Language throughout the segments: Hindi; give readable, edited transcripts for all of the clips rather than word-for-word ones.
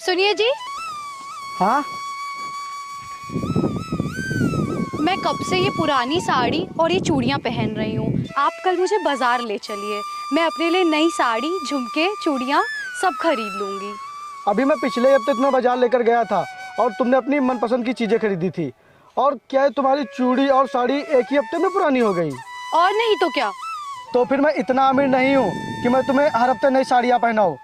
सुनिए जी। हाँ, मैं कब से ये पुरानी साड़ी और ये चूड़ियाँ पहन रही हूँ। आप कल मुझे बाजार ले चलिए, मैं अपने लिए नई साड़ी, झुमके, चूड़ियाँ सब खरीद लूँगी। अभी मैं पिछले हफ्ते तुम्हें बाजार लेकर गया था और तुमने अपनी मनपसंद की चीज़ें खरीदी थी। और क्या है, तुम्हारी चूड़ी और साड़ी एक ही हफ्ते में पुरानी हो गई? और नहीं तो क्या। तो फिर मैं इतना अमीर नहीं हूँ कि मैं तुम्हें हर हफ्ते नई साड़ियाँ पहनाऊँ।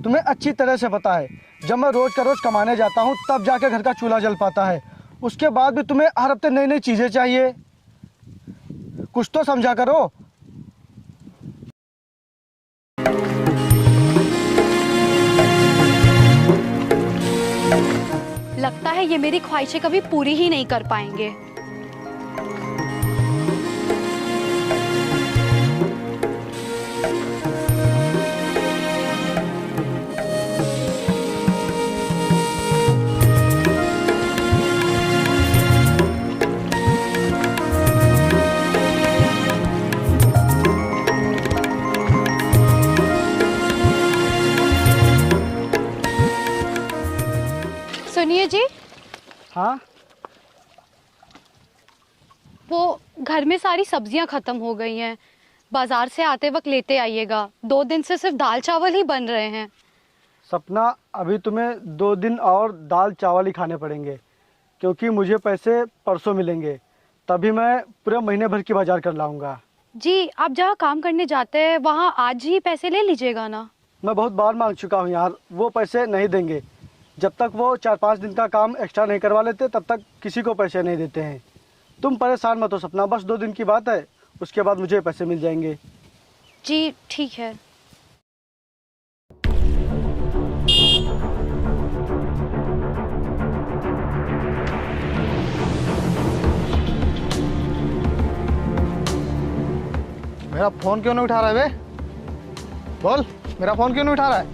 तुम्हें अच्छी तरह से पता है, जब मैं रोज़ का रोज़ कमाने जाता हूँ तब जाके घर का चूल्हा जल पाता है। उसके बाद भी तुम्हें हर हफ्ते नई नई चीज़ें चाहिए। कुछ तो समझा करो। लगता है ये मेरी ख्वाहिशें कभी पूरी ही नहीं कर पाएंगे। सुनिए जी। हाँ, वो घर में सारी सब्जियां खत्म हो गई हैं, बाजार से आते वक्त लेते आइएगा। 2 दिन से सिर्फ दाल चावल ही बन रहे हैं। सपना, अभी तुम्हें 2 दिन और दाल चावल ही खाने पड़ेंगे, क्योंकि मुझे पैसे परसों मिलेंगे। तभी मैं पूरे महीने भर की बाजार कर लाऊंगा। जी, आप जहाँ काम करने जाते हैं वहाँ आज ही पैसे ले लीजिएगा ना। मैं बहुत बार मांग चुका हूँ यार, वो पैसे नहीं देंगे। जब तक वो 4-5 दिन का काम एक्स्ट्रा नहीं करवा लेते तब तक किसी को पैसे नहीं देते हैं। तुम परेशान मत हो सपना, बस 2 दिन की बात है, उसके बाद मुझे पैसे मिल जाएंगे। जी ठीक है। मेरा फ़ोन क्यों नहीं उठा रहा है बे? बोल, मेरा फ़ोन क्यों नहीं उठा रहा है?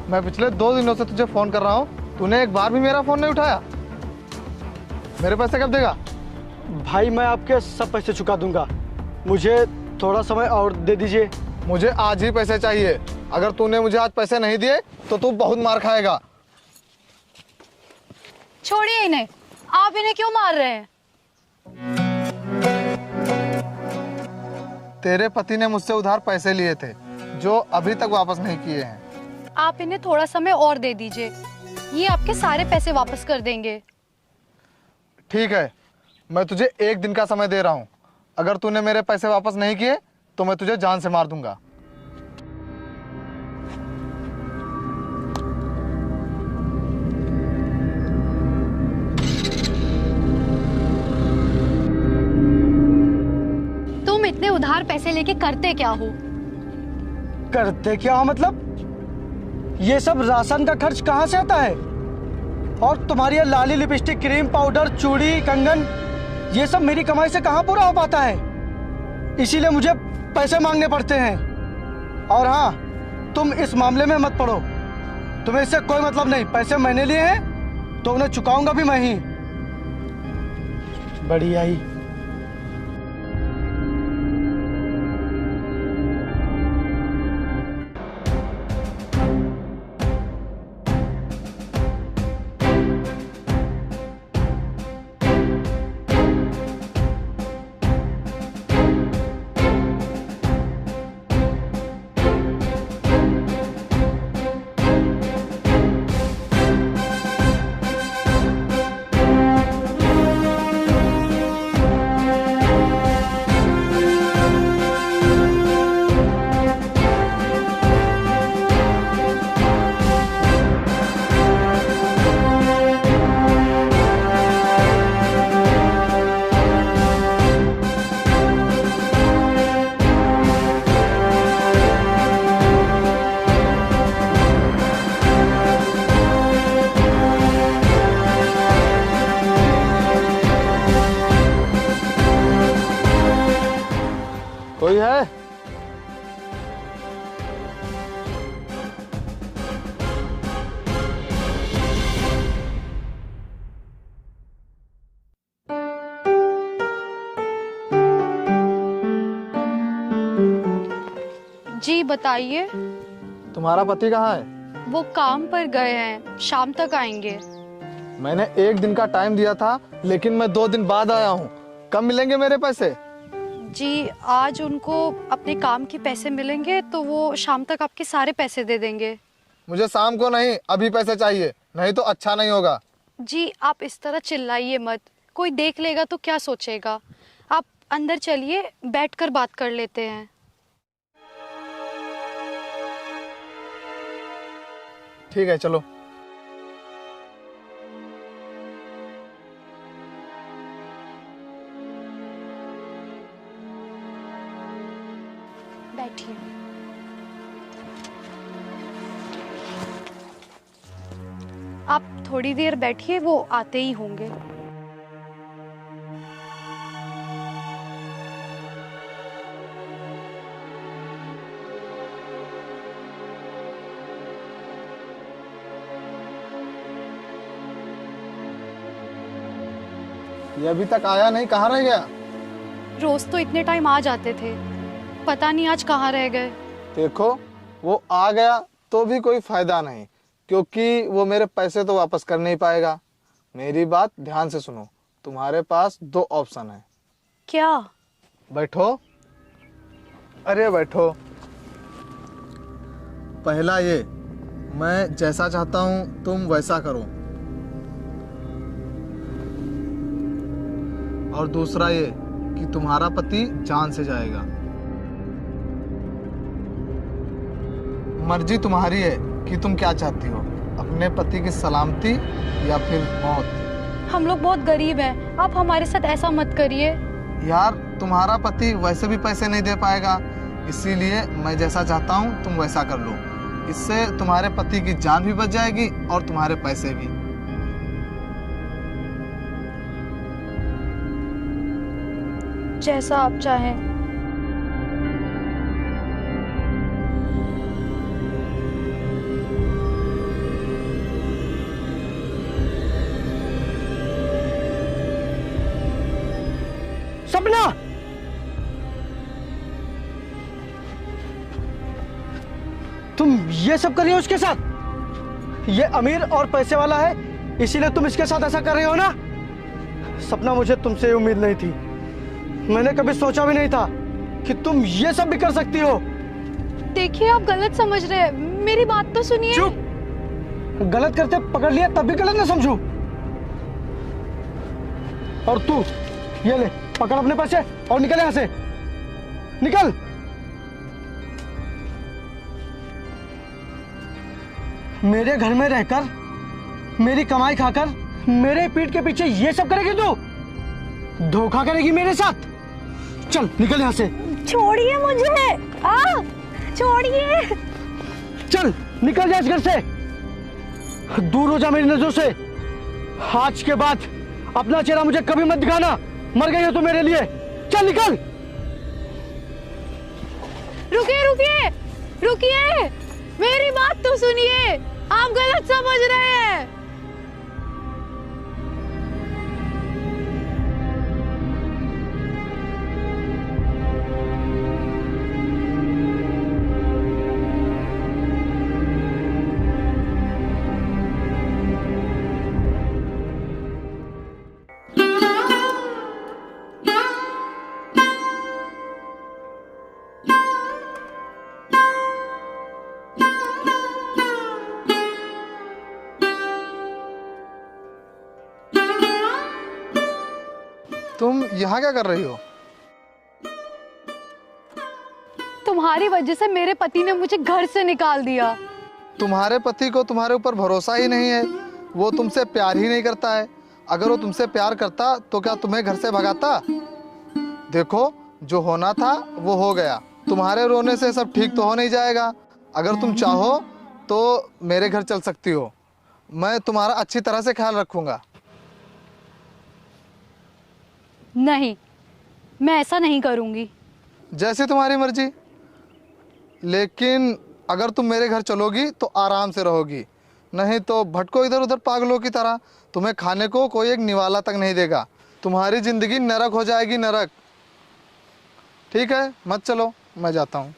मैं पिछले 2 दिनों से तुझे फ़ोन कर रहा हूँ, तूने एक बार भी मेरा फ़ोन नहीं उठाया। मेरे पैसे कब देगा? भाई, मैं आपके सब पैसे चुका दूंगा, मुझे थोड़ा समय और दे दीजिए। मुझे आज ही पैसे चाहिए। अगर तूने मुझे आज पैसे नहीं दिए तो तू बहुत मार खाएगा। छोड़िए इन्हें, आप इन्हें क्यों मार रहे हैं? तेरे पति ने मुझसे उधार पैसे लिए थे, जो अभी तक वापस नहीं किए हैं। आप इन्हें थोड़ा समय और दे दीजिए, ये आपके सारे पैसे वापस कर देंगे। ठीक है, मैं तुझे 1 दिन का समय दे रहा हूँ। अगर तूने मेरे पैसे वापस नहीं किए तो मैं तुझे जान से मार दूंगा। तुम इतने उधार पैसे लेके करते क्या हो? करते क्या हो मतलब? ये सब राशन का खर्च कहाँ से आता है? और तुम्हारी ये लाली, लिपस्टिक, क्रीम, पाउडर, चूड़ी, कंगन, ये सब मेरी कमाई से कहाँ पूरा हो पाता है? इसीलिए मुझे पैसे मांगने पड़ते हैं। और हाँ, तुम इस मामले में मत पड़ो, तुम्हें इससे कोई मतलब नहीं। पैसे मैंने लिए हैं तो उन्हें चुकाऊंगा भी मैं ही। बढ़िया ही। कोई है? जी बताइए। तुम्हारा पति कहाँ है? वो काम पर गए हैं, शाम तक आएंगे। मैंने 1 दिन का टाइम दिया था, लेकिन मैं 2 दिन बाद आया हूँ। कब मिलेंगे मेरे पैसे? जी आज उनको अपने काम के पैसे मिलेंगे तो वो शाम तक आपके सारे पैसे दे देंगे। मुझे शाम को नहीं, अभी पैसे चाहिए, नहीं तो अच्छा नहीं होगा। जी आप इस तरह चिल्लाइए मत, कोई देख लेगा तो क्या सोचेगा। आप अंदर चलिए, बैठकर बात कर लेते हैं। ठीक है चलो। बैठिए। आप थोड़ी देर बैठिए, वो आते ही होंगे। ये अभी तक आया नहीं, कहाँ रह गया? रोज तो इतने टाइम आ जाते थे, पता नहीं आज कहाँ रह गए। देखो, वो आ गया तो भी कोई फायदा नहीं, क्योंकि वो मेरे पैसे तो वापस कर नहीं पाएगा। मेरी बात ध्यान से सुनो, तुम्हारे पास 2 ऑप्शन है। क्या? बैठो, अरे बैठो। पहला ये, मैं जैसा चाहता हूँ तुम वैसा करो, और दूसरा ये कि तुम्हारा पति जान से जाएगा। मर्जी तुम्हारी है कि तुम क्या चाहती हो, अपने पति की सलामती या फिर मौत। हम लोग बहुत गरीब हैं, आप हमारे साथ ऐसा मत करिए। यार तुम्हारा पति वैसे भी पैसे नहीं दे पाएगा, इसीलिए मैं जैसा चाहता हूँ तुम वैसा कर लो। इससे तुम्हारे पति की जान भी बच जाएगी और तुम्हारे पैसे भी। जैसा आप चाहें। सपना, तुम ये सब कर रही हो उसके साथ? ये अमीर और पैसे वाला है, इसीलिए तुम इसके साथ ऐसा कर रही हो ना? सपना, मुझे तुमसे उम्मीद नहीं थी। मैंने कभी सोचा भी नहीं था कि तुम ये सब भी कर सकती हो। देखिए आप गलत समझ रहे हैं, मेरी बात तो सुनिए। चुप! गलत करते पकड़ लिया तब भी गलत ना समझू। और तू ये ले, पकड़ अपने पैसे और निकल यहां से, निकल। मेरे घर में रहकर, मेरी कमाई खाकर, मेरे पीठ के पीछे ये सब करेगी तू? धोखा करेगी मेरे साथ? चल निकल यहां से। छोड़िए मुझे, छोड़िए। चल निकल जा इस घर से, दूर हो जा मेरी नजरों से। आज के बाद अपना चेहरा मुझे कभी मत दिखाना, मर गई हो तू मेरे लिए। चल निकल। रुकिए रुकिए रुकिए, मेरी बात तो सुनिए, आप गलत समझ रहे हैं। तुम यहाँ क्या कर रही हो? तुम्हारी वजह से मेरे पति ने मुझे घर से निकाल दिया। तुम्हारे पति को तुम्हारे ऊपर भरोसा ही नहीं है, वो तुमसे प्यार ही नहीं करता है। अगर वो तुमसे प्यार करता तो क्या तुम्हें घर से भगाता? देखो, जो होना था वो हो गया। तुम्हारे रोने से सब ठीक तो हो नहीं जाएगा। अगर तुम चाहो तो मेरे घर चल सकती हो, मैं तुम्हारा अच्छी तरह से ख्याल रखूंगा। नहीं, मैं ऐसा नहीं करूंगी। जैसे तुम्हारी मर्जी, लेकिन अगर तुम मेरे घर चलोगी तो आराम से रहोगी, नहीं तो भटको इधर उधर पागलों की तरह। तुम्हें खाने को कोई एक निवाला तक नहीं देगा, तुम्हारी ज़िंदगी नरक हो जाएगी, नरक। ठीक है, मत चलो, मैं जाता हूँ।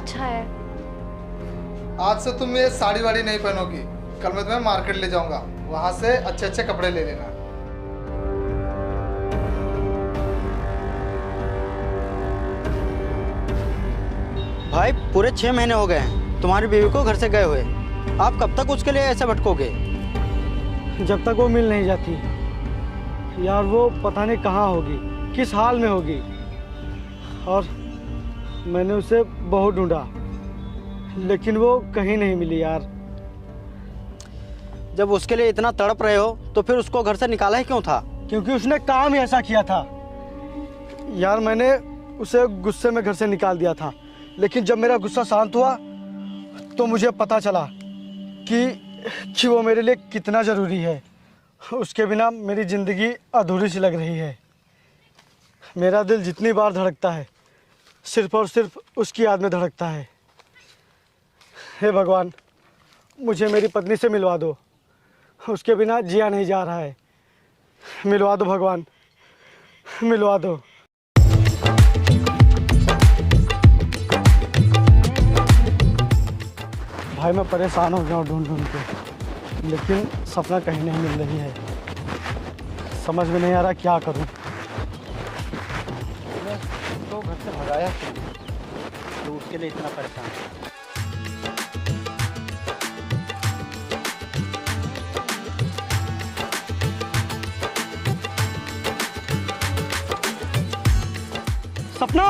अच्छा है। आज से तुम ये साड़ी वाड़ी नहीं पहनोगी। कल मैं तुम्हें मार्केट ले जाऊंगा, वहां से अच्छे अच्छे कपड़े ले लेना। भाई पूरे 6 महीने हो गए हैं तुम्हारी बीवी को घर से गए हुए। आप कब तक उसके लिए ऐसे भटकोगे? जब तक वो मिल नहीं जाती यार, वो पता नहीं कहाँ होगी, किस हाल में होगी। और मैंने उसे बहुत ढूंढा लेकिन वो कहीं नहीं मिली यार। जब उसके लिए इतना तड़प रहे हो तो फिर उसको घर से निकाला ही क्यों था? क्योंकि उसने काम ही ऐसा किया था यार। मैंने उसे गुस्से में घर से निकाल दिया था, लेकिन जब मेरा गुस्सा शांत हुआ तो मुझे पता चला कि वो मेरे लिए कितना ज़रूरी है। उसके बिना मेरी ज़िंदगी अधूरी सी लग रही है। मेरा दिल जितनी बार धड़कता है सिर्फ और सिर्फ उसकी याद में धड़कता है। हे भगवान, मुझे मेरी पत्नी से मिलवा दो, उसके बिना जिया नहीं जा रहा है। मिलवा दो भगवान, मिलवा दो। भाई मैं परेशान हो गया हूँ ढूंढ ढूंढ के, लेकिन सपना कहीं नहीं मिल रही है। समझ में नहीं आ रहा क्या करूँ। तो घर से भगाया तो उसके लिए इतना परेशान। सपना,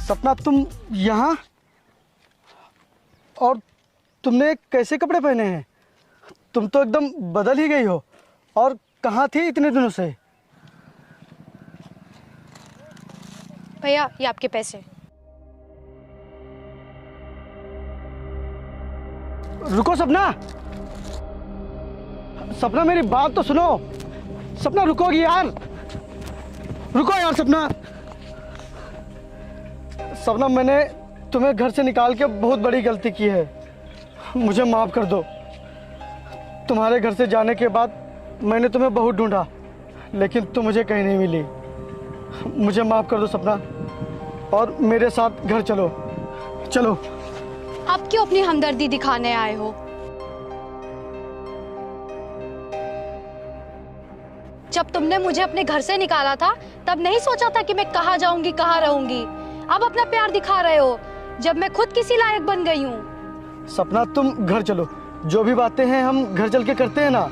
सपना तुम यहाँ? और तुमने कैसे कपड़े पहने हैं? तुम तो एकदम बदल ही गई हो। और कहाँ थी इतने दिनों से? भैया ये आपके पैसे। रुको सपना, सपना मेरी बात तो सुनो। सपना रुकोगी यार, रुको यार सपना। सपना मैंने तुम्हें घर से निकाल के बहुत बड़ी गलती की है, मुझे माफ़ कर दो। तुम्हारे घर से जाने के बाद मैंने तुम्हें बहुत ढूंढा लेकिन तुम मुझे कहीं नहीं मिली। मुझे माफ़ कर दो सपना, और मेरे साथ घर चलो। चलो। आप क्यों अपनी हमदर्दी दिखाने आए हो? जब तुमने मुझे अपने घर से निकाला था तब नहीं सोचा था कि मैं कहाँ जाऊंगी, कहाँ रहूंगी। अब अपना प्यार दिखा रहे हो जब मैं खुद किसी लायक बन गई हूँ। सपना तुम घर चलो, जो भी बातें हैं हम घर चल के करते हैं ना।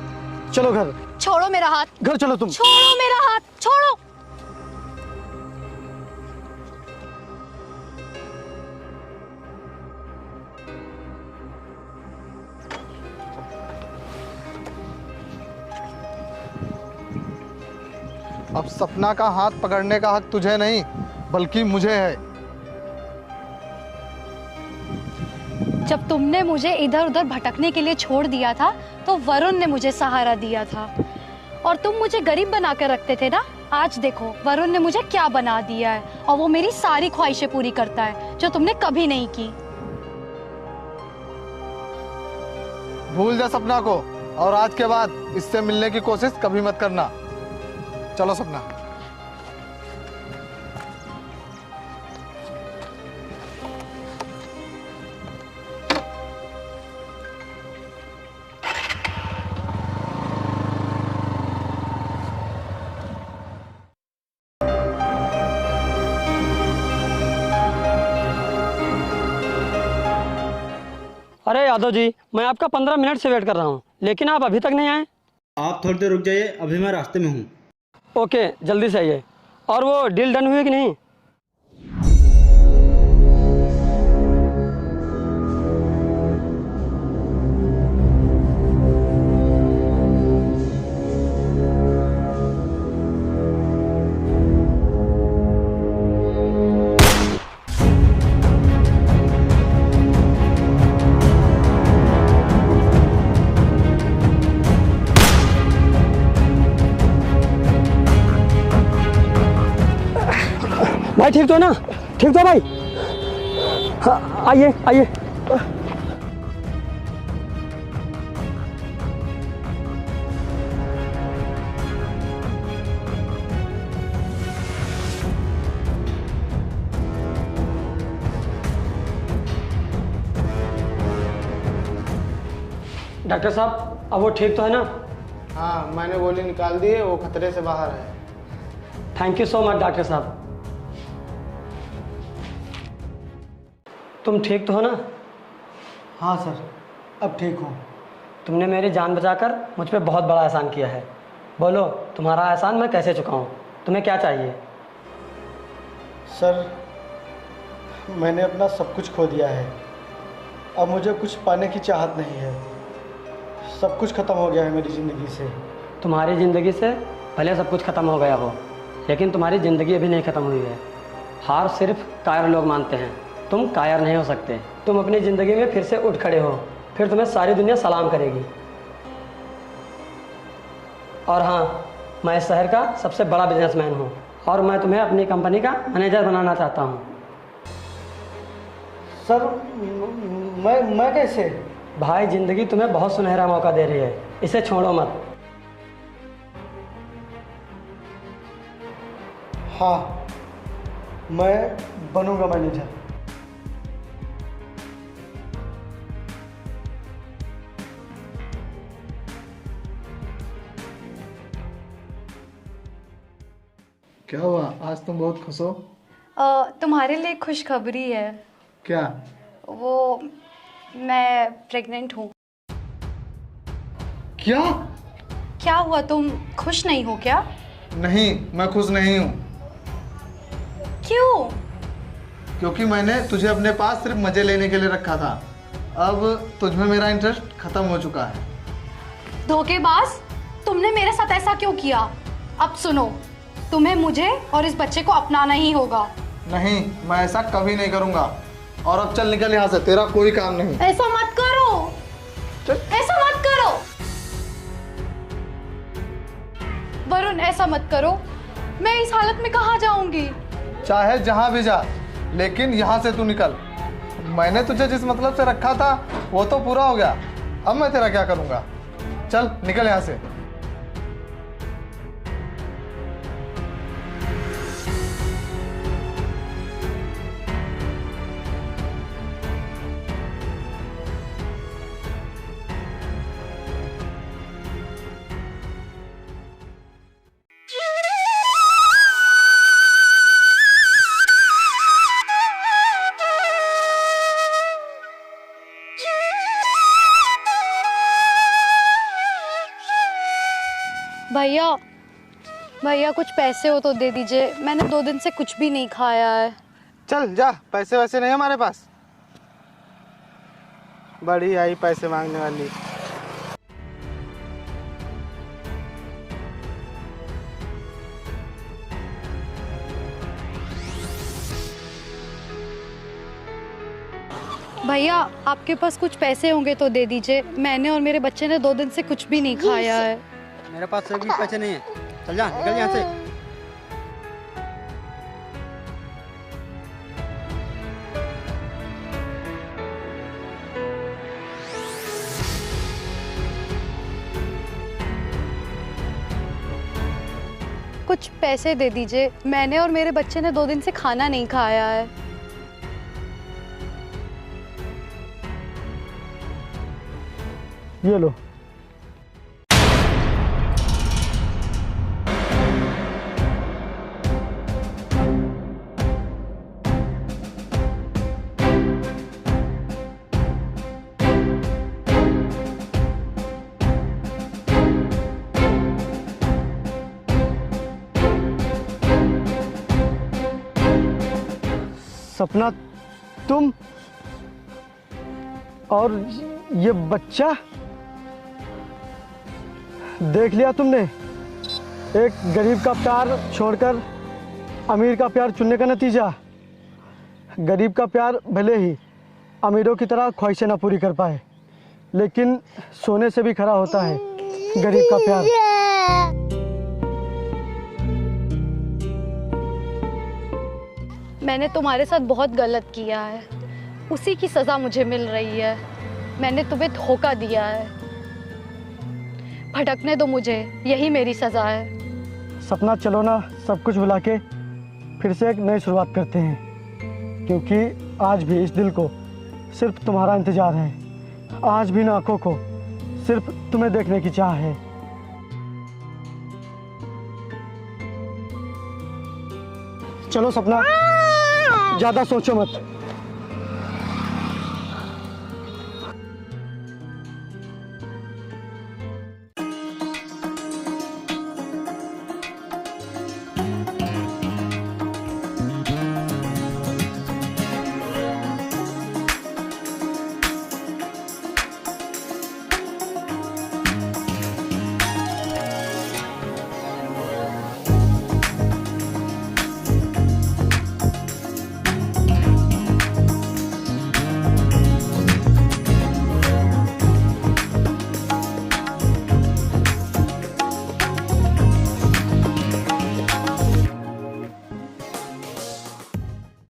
चलो घर। छोड़ो मेरा हाथ। घर चलो तुम। छोड़ो मेरा हाथ, छोड़ो। अब सपना का हाथ पकड़ने का हक तुझे नहीं बल्कि मुझे है। जब तुमने मुझे इधर उधर भटकने के लिए छोड़ दिया था तो वरुण ने मुझे सहारा दिया था, और तुम मुझे गरीब बना कर रखते थे ना। आज देखो वरुण ने मुझे क्या बना दिया है, और वो मेरी सारी ख्वाहिशें पूरी करता है जो तुमने कभी नहीं की। भूल जा सपना को, और आज के बाद इससे मिलने की कोशिश कभी मत करना। चलो सपना। अरे यादव जी, मैं आपका 15 मिनट से वेट कर रहा हूँ, लेकिन आप अभी तक नहीं आए। आप थोड़ी देर रुक जाइए, अभी मैं रास्ते में हूँ। ओके, जल्दी से आइए। और वो डील डन हुई कि नहीं? भाई ठीक तो है ना? ठीक तो भाई? हाँ आइए आइए। डॉक्टर साहब अब वो ठीक तो है ना? हाँ, मैंने गोली निकाल दी है, वो खतरे से बाहर है। Thank you so much doctor साहब। तुम ठीक तो हो ना? हाँ सर, अब ठीक हूँ। तुमने मेरी जान बचाकर मुझ पे बहुत बड़ा एहसान किया है। बोलो तुम्हारा एहसान मैं कैसे चुकाऊं? तुम्हें क्या चाहिए? सर, मैंने अपना सब कुछ खो दिया है। अब मुझे कुछ पाने की चाहत नहीं है। सब कुछ ख़त्म हो गया है मेरी ज़िंदगी से। तुम्हारी ज़िंदगी से भले सब कुछ ख़त्म हो गया हो, लेकिन तुम्हारी ज़िंदगी अभी नहीं ख़त्म हुई है। हार सिर्फ कायर लोग मानते हैं, तुम कायर नहीं हो सकते। तुम अपनी ज़िंदगी में फिर से उठ खड़े हो, फिर तुम्हें सारी दुनिया सलाम करेगी। और हाँ, मैं इस शहर का सबसे बड़ा बिजनेसमैन हूँ और मैं तुम्हें अपनी कंपनी का मैनेजर बनाना चाहता हूँ। सर, मैं कैसे? भाई, ज़िंदगी तुम्हें बहुत सुनहरा मौका दे रही है, इसे छोड़ो मत। हाँ, मैं बनूंगा मैनेजर। क्या हुआ, आज तुम बहुत खुश हो? तुम्हारे लिए खुशखबरी है। क्या? वो मैं प्रेग्नेंट हूँ। क्या? क्या हुआ, तुम खुश नहीं हो क्या? नहीं, मैं खुश नहीं हूँ। क्यों? क्योंकि मैंने तुझे अपने पास सिर्फ मजे लेने के लिए रखा था। अब तुझमें मेरा इंटरेस्ट खत्म हो चुका है। धोखेबाज, तुमने मेरे साथ ऐसा क्यों किया? अब सुनो, तुम्हें मुझे और इस बच्चे को अपनाना ही होगा। नहीं, मैं ऐसा कभी नहीं करूँगा। और अब चल निकल यहाँ से, तेरा कोई काम नहीं। ऐसा मत करो, ऐसा मत करो वरुण, ऐसा मत करो। मैं इस हालत में कहाँ जाऊंगी? चाहे जहाँ भी जा, लेकिन यहाँ से तू निकल। मैंने तुझे जिस मतलब से रखा था वो तो पूरा हो गया, अब मैं तेरा क्या करूँगा? चल निकल यहाँ से। भैया, भैया कुछ पैसे हो तो दे दीजिए। मैंने 2 दिन से कुछ भी नहीं खाया है। चल जा, पैसे वैसे नहीं हमारे पास। बड़ी आई पैसे मांगने वाली। भैया, आपके पास कुछ पैसे होंगे तो दे दीजिए। मैंने और मेरे बच्चे ने 2 दिन से कुछ भी नहीं खाया है। मेरे पास एक भी पैसे नहीं है। चल जा, निकल यहाँ से। कुछ पैसे दे दीजिए। मैंने और मेरे बच्चे ने 2 दिन से खाना नहीं खाया है। ये लो। सपना, तुम और ये बच्चा, देख लिया तुमने? एक गरीब का प्यार छोड़कर अमीर का प्यार चुनने का नतीजा। गरीब का प्यार भले ही अमीरों की तरह ख्वाहिशें ना पूरी कर पाए, लेकिन सोने से भी खरा होता है गरीब का प्यार। मैंने तुम्हारे साथ बहुत गलत किया है, उसी की सज़ा मुझे मिल रही है। मैंने तुम्हें धोखा दिया है। भटकने दो मुझे, यही मेरी सज़ा है। सपना, चलो ना, सब कुछ भुला के फिर से एक नई शुरुआत करते हैं, क्योंकि आज भी इस दिल को सिर्फ तुम्हारा इंतज़ार है। आज भी इन आँखों को सिर्फ तुम्हें देखने की चाह है। चलो सपना, ज्यादा सोचो मत।